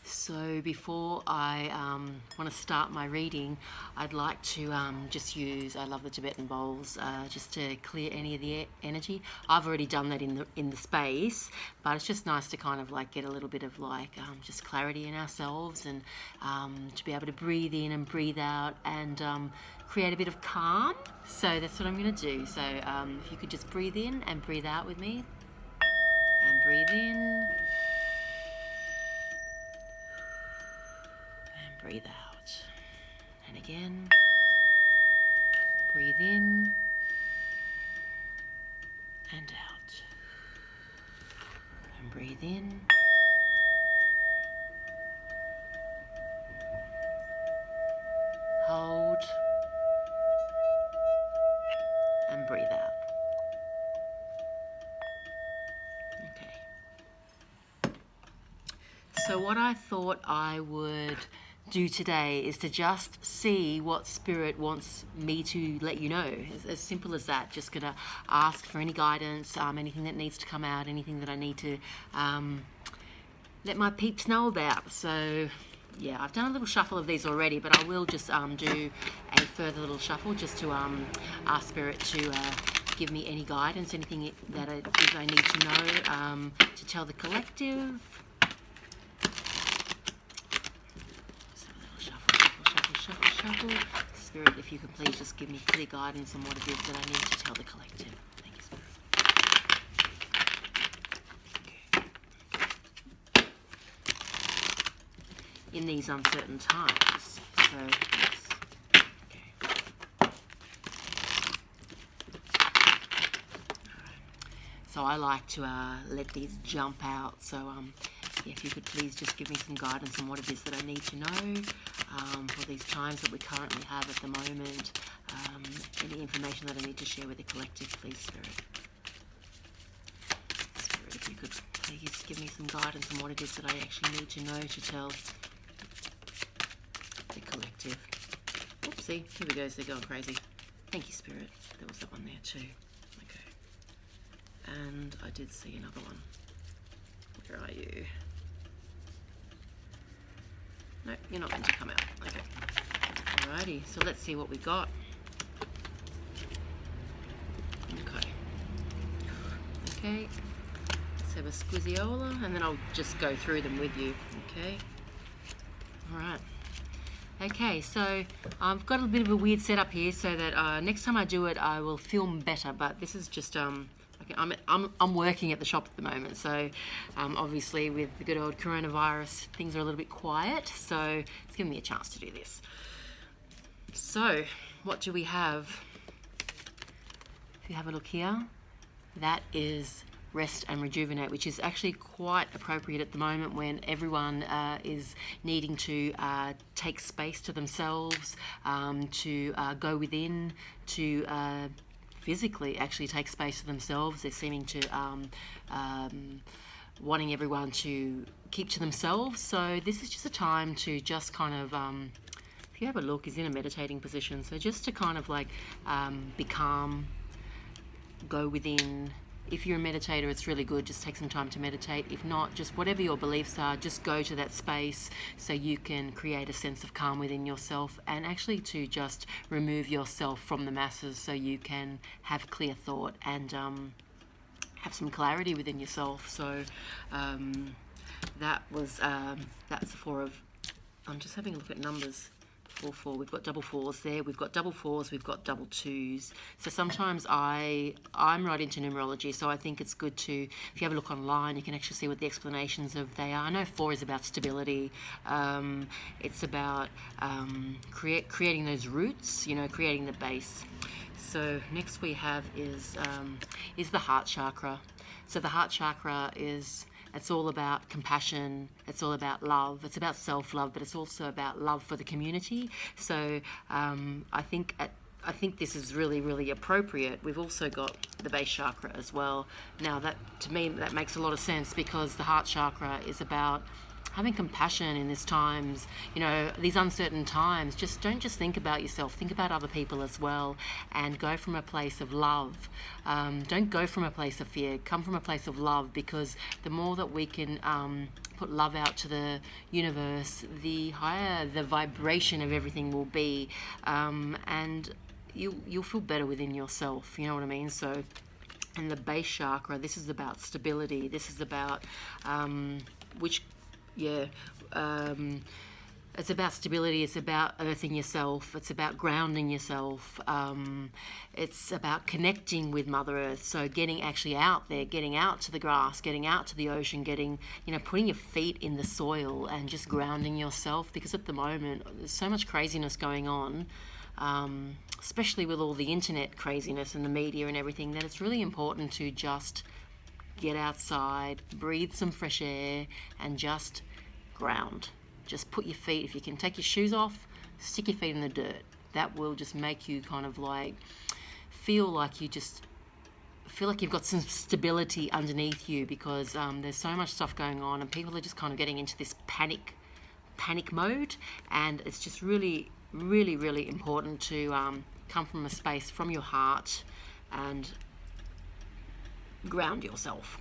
So before I want to start my reading, I'd like to just use, I love the Tibetan bowls, just to clear any of the energy. I've already done that in the space, but it's just nice to kind of like get a little bit of like just clarity in ourselves, and to be able to breathe in and breathe out, and create a bit of calm. So that's what I'm going to do. So if you could just breathe in and breathe out with me, and breathe in and breathe out, and again, breathe in and out, and breathe in hold and breathe out. Okay. So what I thought I would do today is to just see what Spirit wants me to let you know. As simple as that. Just gonna ask for any guidance, anything that needs to come out, anything that I need to let my peeps know about. So yeah, I've done a little shuffle of these already, but I will just do a further little shuffle just to ask Spirit to give me any guidance, anything that I need to know to tell the collective. Shuffle. Spirit, if you could please just give me clear guidance on what it is that I need to tell the collective. Thank you, Spirit. Okay. In these uncertain times. So, yes. Okay. So I like to let these jump out. So if you could please just give me some guidance on what it is that I need to know for these times that we currently have at the moment. Any information that I need to share with the collective, please, Spirit. Spirit, if you could please give me some guidance on what it is that I actually need to know to tell the collective. Oopsie, here we go, they're going crazy. Thank you, Spirit. There was that one there too. Okay. And I did see another one. Where are you? No, you're not meant to come out. Okay. Alrighty, so let's see what we got. Okay. Okay. Let's have a squiziola, and then I'll just go through them with you. Okay. Alright. Okay, so I've got a bit of a weird setup here, so that next time I do it, I will film better. But this is just I'm working at the shop at the moment, so obviously with the good old coronavirus, things are a little bit quiet, so it's giving me a chance to do this. So, what do we have? If you have a look here, that is rest and rejuvenate, which is actually quite appropriate at the moment when everyone is needing to take space to themselves, to go within, to physically actually take space to themselves. They're seeming to wanting everyone to keep to themselves. So this is just a time to just kind of, if you have a look, he's in a meditating position. So just to kind of like be calm, go within. If you're a meditator, it's really good. Just take some time to meditate. If not, just whatever your beliefs are, just go to that space so you can create a sense of calm within yourself, and actually to just remove yourself from the masses so you can have clear thought and have some clarity within yourself. So that's the four of, I'm just having a look at numbers. 4, we've got double fours there, we've got double fours, we've got double twos. So sometimes I'm right into numerology, so I think it's good to, if you have a look online, you can actually see what the explanations of they are. I know 4 is about stability. It's about creating those roots, creating the base. So next we have is the heart chakra. So the heart chakra it's all about compassion, it's all about love, it's about self-love, but it's also about love for the community. So I think this is really, really appropriate. We've also got the base chakra as well. Now that, to me, that makes a lot of sense, because the heart chakra is about having compassion in these times, these uncertain times. Don't just think about yourself, think about other people as well, and go from a place of love. Don't go from a place of fear, come from a place of love, because the more that we can put love out to the universe, the higher the vibration of everything will be, and you'll feel better within yourself. You know what I mean? So, and the base chakra, this is about stability. This is about which, yeah. It's about stability, it's about earthing yourself, it's about grounding yourself, it's about connecting with Mother Earth, so getting actually out there, getting out to the grass, getting out to the ocean, getting, putting your feet in the soil and just grounding yourself, because at the moment there's so much craziness going on, especially with all the internet craziness and the media and everything, that it's really important to just get outside, breathe some fresh air and just ground. Just put your feet, if you can take your shoes off, stick your feet in the dirt. That will just make you kind of like feel like you've got some stability underneath you, because there's so much stuff going on and people are just kind of getting into this panic mode, and it's just really, really, really important to come from a space from your heart and ground yourself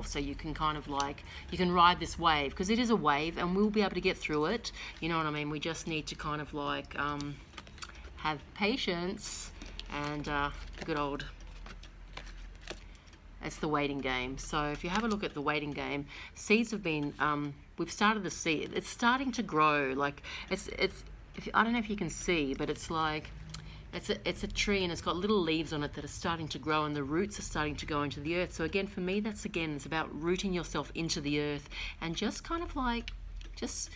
so you can kind of like, you can ride this wave, because it is a wave and we'll be able to get through it. You know what I mean? We just need to kind of like have patience and good old, it's the waiting game. So if you have a look at the waiting game, seeds have been we've started the seed, it's starting to grow, like it's I don't know if you can see, but it's like it's a tree and it's got little leaves on it that are starting to grow, and the roots are starting to go into the earth. So again, for me, it's about rooting yourself into the earth and just kind of like just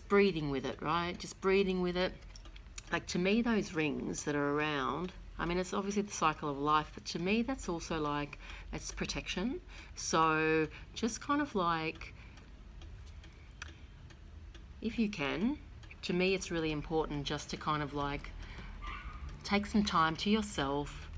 breathing with it, right? Just breathing with it. Like, to me, those rings that are around, I mean, it's obviously the cycle of life, but to me, that's also like, it's protection. So just kind of like, if you can, to me, it's really important just to kind of like take some time to yourself,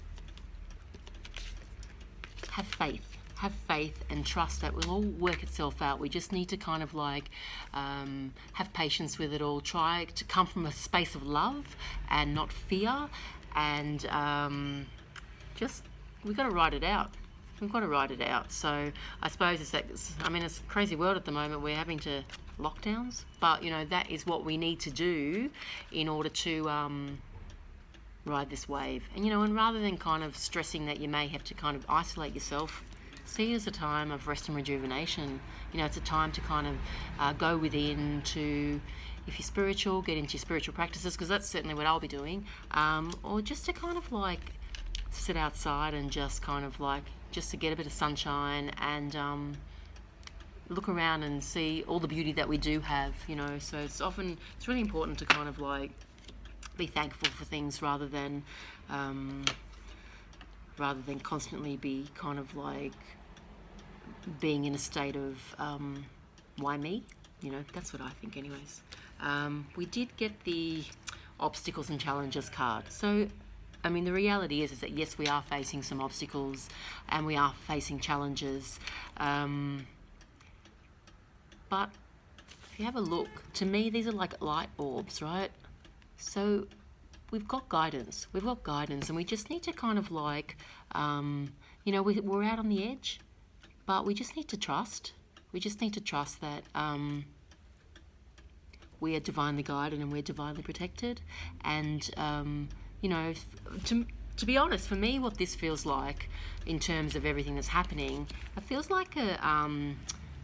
have faith and trust that will all work itself out. We just need to kind of like have patience with it all, try to come from a space of love and not fear, and we've got to ride it out. So I suppose it's a crazy world at the moment. We're having to lockdowns, but that is what we need to do in order to ride this wave. And rather than kind of stressing that you may have to kind of isolate yourself, see it as a time of rest and rejuvenation. It's a time to kind of go within, to, if you're spiritual, get into your spiritual practices, because that's certainly what I'll be doing, or just to kind of like sit outside and just kind of like, just to get a bit of sunshine and look around and see all the beauty that we do have, so it's really important to kind of like be thankful for things rather than constantly be kind of like being in a state of why me? That's what I think anyways. We did get the obstacles and challenges card. So the reality is that yes, we are facing some obstacles and we are facing challenges, but if you have a look, to me these are like light orbs, right? So we've got guidance, and we just need to kind of like, we're out on the edge, but we just need to trust. We just need to trust that we are divinely guided and we're divinely protected. And, to be honest, for me, what this feels like in terms of everything that's happening, it feels like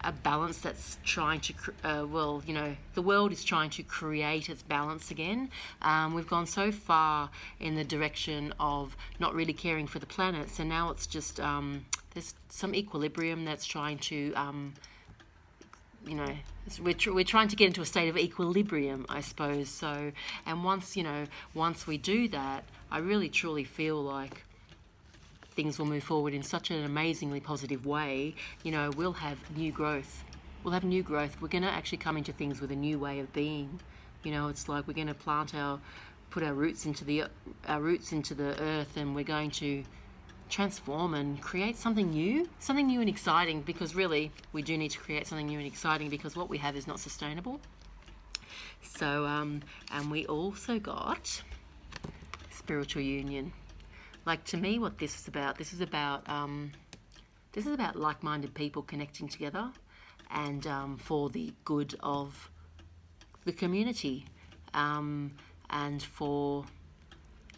a balance that's trying to, the world is trying to create its balance again. We've gone so far in the direction of not really caring for the planet, so now it's just, there's some equilibrium that's trying to, we're trying to get into a state of equilibrium, I suppose. So, and once we do that, I really truly feel like things will move forward in such an amazingly positive way. We'll have new growth. We're going to actually come into things with a new way of being. It's like we're going to put our roots into the earth, and we're going to transform and create something new and exciting, because really we do need to create something new and exciting, because what we have is not sustainable. So, and we also got spiritual union. Like, to me, what this is about like-minded people connecting together. and for the good of the community, and for,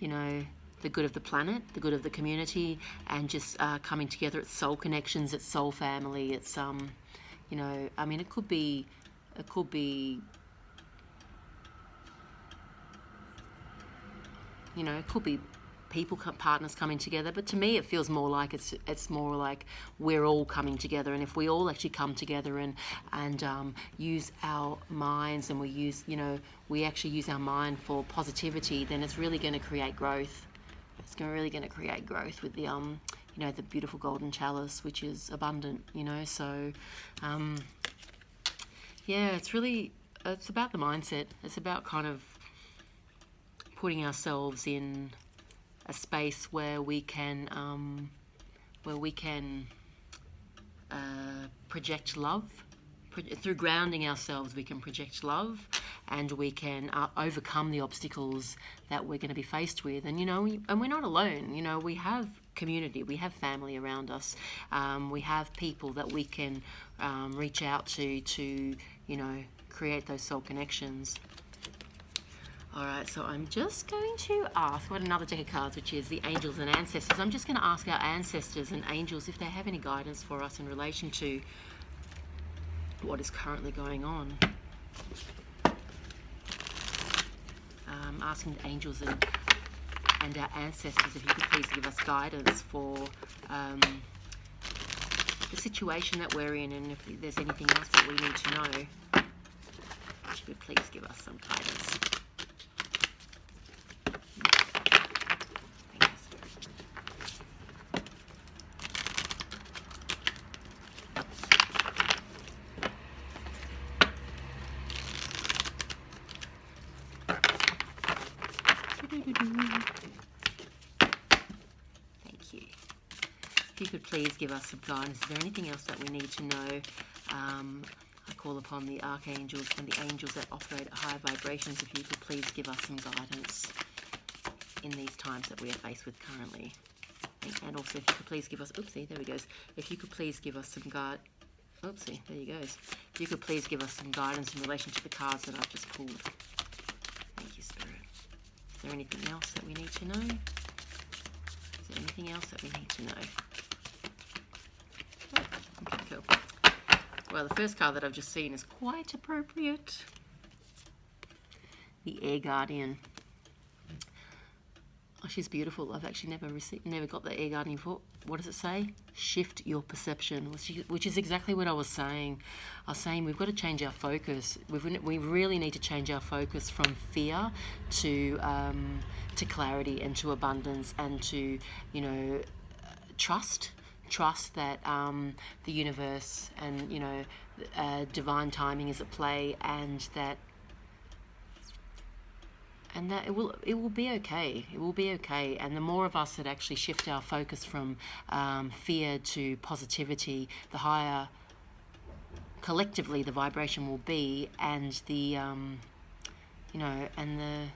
you know, the good of the planet, the good of the community, and just coming together. It's soul connections, it's soul family, it's you know, I mean, it could be you know, it could be people, partners coming together, but to me it feels more like it's more like we're all coming together. And if we all actually come together and use our minds, and we use, you know, we actually use our mind for positivity, then it's really going to create growth. It's really going to create growth with the you know, the beautiful golden chalice, which is abundant, you know. So yeah, it's about the mindset. It's about kind of putting ourselves in a space where we can project love. Through grounding ourselves, we can project love, and we can overcome the obstacles that we're going to be faced with. And, you know, and we're not alone. You know, we have community, we have family around us, we have people that we can reach out to, you know, create those soul connections. All right, so I'm just going to ask, what another deck of cards, which is the angels and ancestors. I'm just going to ask our ancestors and angels if they have any guidance for us in relation to what is currently going on. Asking the angels and our ancestors if you could please give us guidance for the situation that we're in, and if there's anything else that we need to know. If you could please give us some guidance. Thank you. If you could please give us some guidance. Is there anything else that we need to know? I call upon the archangels and the angels that operate at higher vibrations. If you could please give us some guidance in these times that we are faced with currently. And also, if you could please give us, oopsie, there we go. If you could please give us some oopsie, there you go. If you could please give us some guidance in relation to the cards that I've just pulled. Thank you, Spirit. Is there anything else that we need to know? Is there anything else that we need to know? Okay, cool. Well, the first card that I've just seen is quite appropriate. The Air Guardian. Oh, she's beautiful. I've actually never got the Air Guardian before. What does it say? Shift your perception, which is exactly what I was saying. I was saying we've got to change our focus. We really need to change our focus from fear to clarity and to abundance and to, you know, trust that the universe and, you know, divine timing is at play, and that it will be okay. It will be okay. And the more of us that actually shift our focus from fear to positivity, the higher collectively the vibration will be, and the you know, and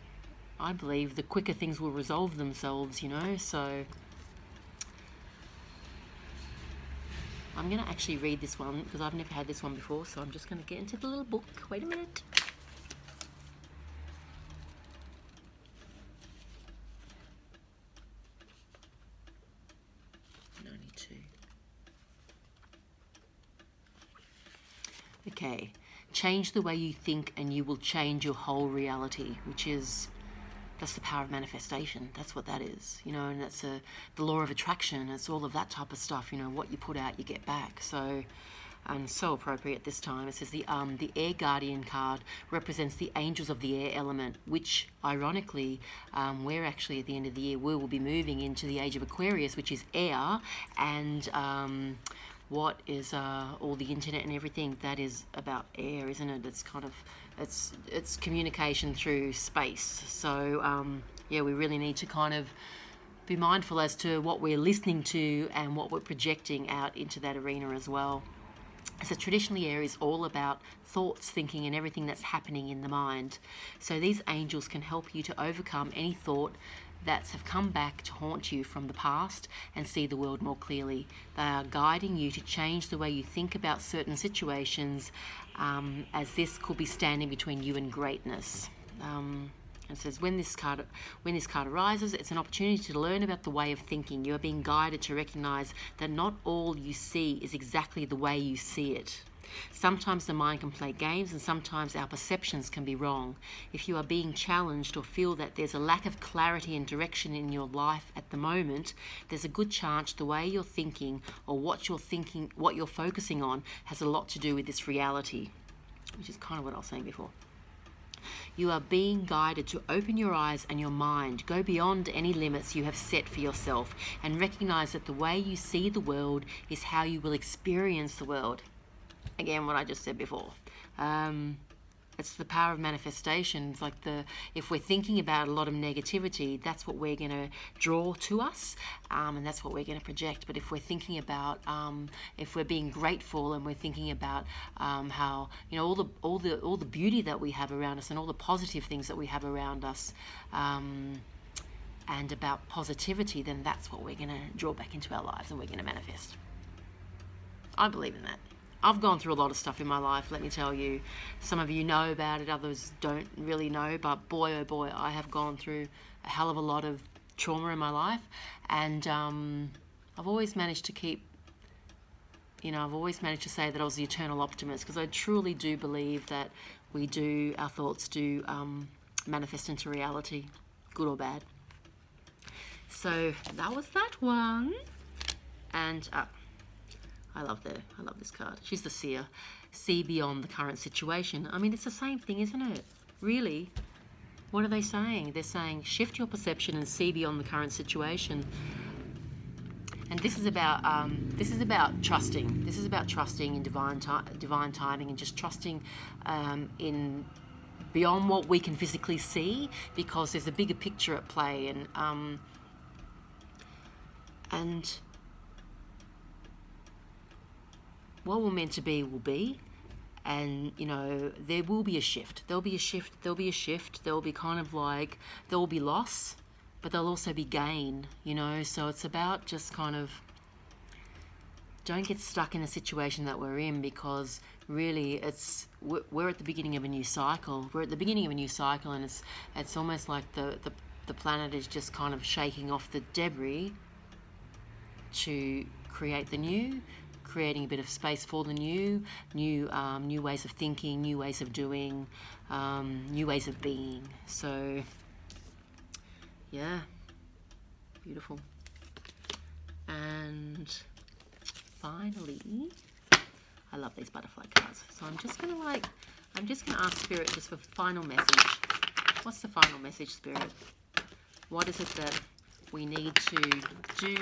I believe the quicker things will resolve themselves, you know. So I'm going to actually read this one because I've never had this one before, so I'm just going to get into the little book. Wait a minute. Okay, change the way you think and you will change your whole reality, that's the power of manifestation. That's what that is, you know, and that's the law of attraction. It's all of that type of stuff, you know, what you put out, you get back. So, and so appropriate this time. It says the Air Guardian card represents the angels of the air element, which ironically, we're actually at the end of the year, we will be moving into the age of Aquarius, which is air, and what is all the internet and everything that is about air, isn't it? It's kind of, it's communication through space. So yeah, we really need to kind of be mindful as to what we're listening to and what we're projecting out into that arena as well. So traditionally, air is all about thoughts, thinking, and everything that's happening in the mind. So these angels can help you to overcome any thought that have come back to haunt you from the past and see the world more clearly. They are guiding you to change the way you think about certain situations, as this could be standing between you and greatness. It says, when this card arises, it's an opportunity to learn about the way of thinking. You are being guided to recognize that not all you see is exactly the way you see it. Sometimes the mind can play games, and sometimes our perceptions can be wrong. If you are being challenged or feel that there's a lack of clarity and direction in your life at the moment, there's a good chance the way you're thinking or what you're focusing on has a lot to do with this reality, which is kind of what I was saying before. You are being guided to open your eyes and your mind, go beyond any limits you have set for yourself, and recognize that the way you see the world is how you will experience the world. Again, what I just said before. It's the power of manifestation. It's like if we're thinking about a lot of negativity, that's what we're going to draw to us, and that's what we're going to project. But if we're thinking about, if we're being grateful and we're thinking about how, you know, all the beauty that we have around us and all the positive things that we have around us, and about positivity, then that's what we're going to draw back into our lives and we're going to manifest. I believe in that. I've gone through a lot of stuff in my life, let me tell you. Some of you know about it, others don't really know, but boy, oh boy, I have gone through a hell of a lot of trauma in my life, and I've always managed to keep, I've always managed to say that I was the eternal optimist, because I truly do believe that our thoughts do manifest into reality, good or bad. So that was that one, and I love this card. She's the seer. See beyond the current situation. I mean, it's the same thing, isn't it? Really? What are they saying? They're saying shift your perception and see beyond the current situation. And this is about trusting. This is about trusting in divine timing, and just trusting in beyond what we can physically see, because there's a bigger picture at play, and what we're meant to be will be, and there will be a shift. There'll be kind of like, there will be loss, but there'll also be gain, so it's about just kind of, don't get stuck in the situation that we're in, because really we're at the beginning of a new cycle. We're at the beginning of a new cycle, and it's almost like the planet is just kind of shaking off the debris to create the new, creating a bit of space for the new ways of thinking, new ways of doing, new ways of being. So, yeah, beautiful. And finally, I love these butterfly cards. So I'm just gonna ask Spirit just for final message. What's the final message, Spirit? What is it that we need to do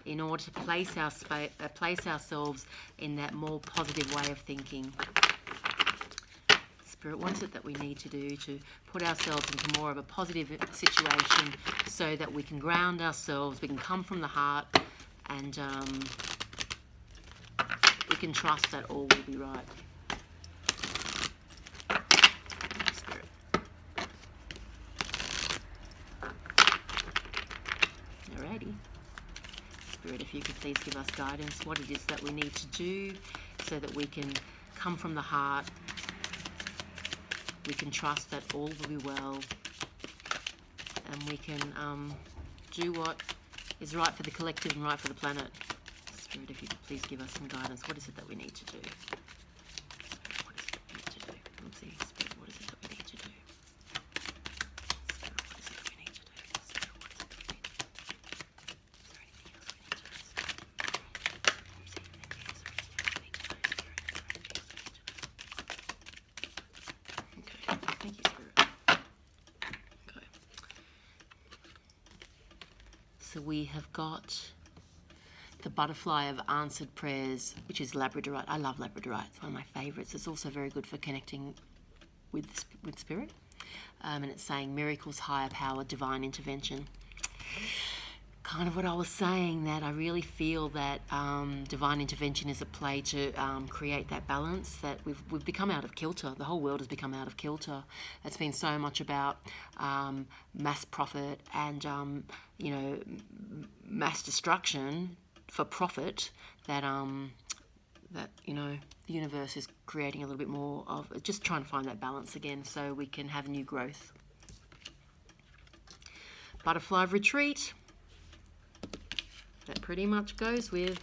in order to place ourselves in that more positive way of thinking? Spirit, what is it that we need to do to put ourselves into more of a positive situation, so that we can ground ourselves, we can come from the heart, and we can trust that all will be right? Spirit. Alrighty. Spirit, if you could please give us guidance, what it is that we need to do so that we can come from the heart, we can trust that all will be well, and we can do what is right for the collective and right for the planet. Spirit, if you could please give us some guidance, what is it that we need to do? Spirit, what is it that we need to do? Let's see, Spirit, what is it that we need to do? Spirit, what is it that we need to do? Spirit, what is it that we need to do? Is there anything else we need to do? Okay, thank you, Spirit. Okay. So we have got the butterfly of answered prayers, which is Labradorite. I love Labradorite. It's one of my favourites. It's also very good for connecting with Spirit. And it's saying miracles, higher power, divine intervention. kind of what I was saying, that I really feel that divine intervention is at play to create that balance, that we've become out of kilter. The whole world has become out of kilter. It's been so much about mass profit and, mass destruction for profit that, the universe is creating a little bit more of, just trying to find that balance again so we can have new growth. Butterfly of Retreat. That pretty much goes with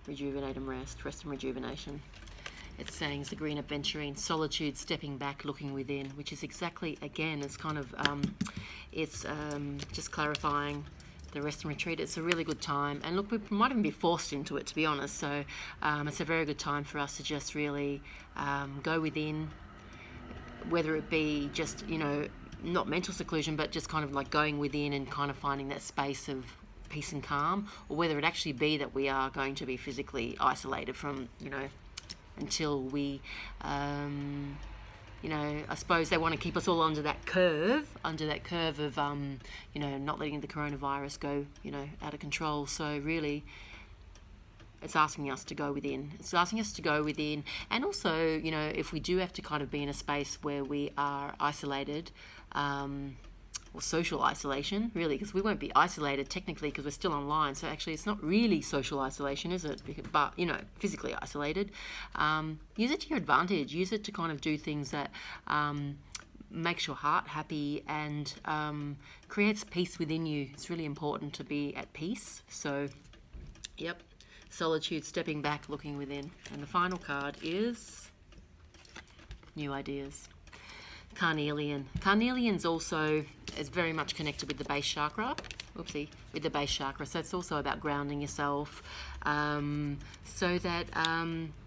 rejuvenate and rest and rejuvenation. It's saying it's the green adventuring, solitude, stepping back, looking within, which is exactly, again, it's kind of, just clarifying the rest and retreat. It's a really good time. And look, we might even be forced into it, to be honest. So it's a very good time for us to just really go within, whether it be just, not mental seclusion, but just kind of like going within and kind of finding that space of peace and calm, or whether it actually be that we are going to be physically isolated from, until we, I suppose they want to keep us all under that curve of, not letting the coronavirus go, out of control. So really, it's asking us to go within. It's asking us to go within. And also, if we do have to kind of be in a space where we are isolated, or social isolation, really, because we won't be isolated technically because we're still online. So actually, it's not really social isolation, is it? But, physically isolated. Use it to your advantage. Use it to kind of do things that makes your heart happy and creates peace within you. It's really important to be at peace. So, yep. Solitude, stepping back, looking within. And the final card is New Ideas. Carnelian. Carnelian's also is very much connected with the base chakra. With the base chakra. So it's also about grounding yourself, so that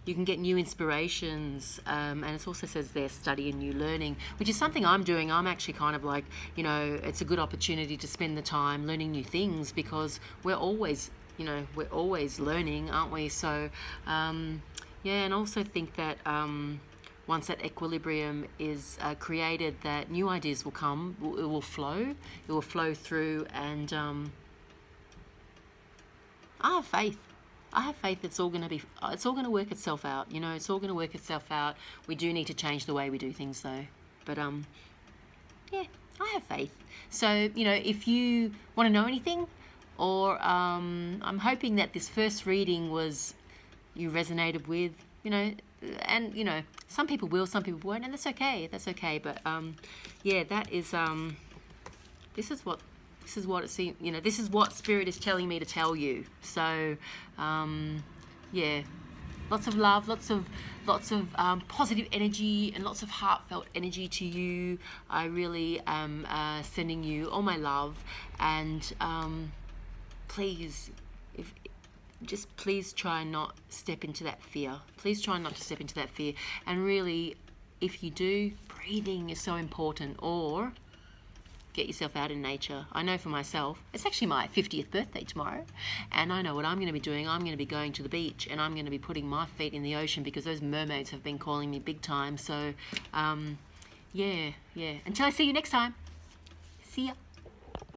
you can get new inspirations. And it also says there, study and new learning, which is something I'm doing. I'm actually kind of like, it's a good opportunity to spend the time learning new things, because we're always learning, aren't we? So, and I also think that once that equilibrium is created, that new ideas will come, it will flow through, and I have faith. It's all going to work itself out. It's all going to work itself out. We do need to change the way we do things, though. But I have faith. So if you want to know anything, or I'm hoping that this first reading you resonated with, and some people will, some people won't, and that's okay. But that is this is what it seems. This is what Spirit is telling me to tell you. So lots of love, lots of positive energy, and lots of heartfelt energy to you. I really am sending you all my love, and please, please try not step into that fear. Please try not to step into that fear. And really, if you do, breathing is so important. Or get yourself out in nature. I know for myself, it's actually my 50th birthday tomorrow, and I know what I'm going to be doing. I'm going to be going to the beach, and I'm going to be putting my feet in the ocean, because those mermaids have been calling me big time. So, Until I see you next time. See ya.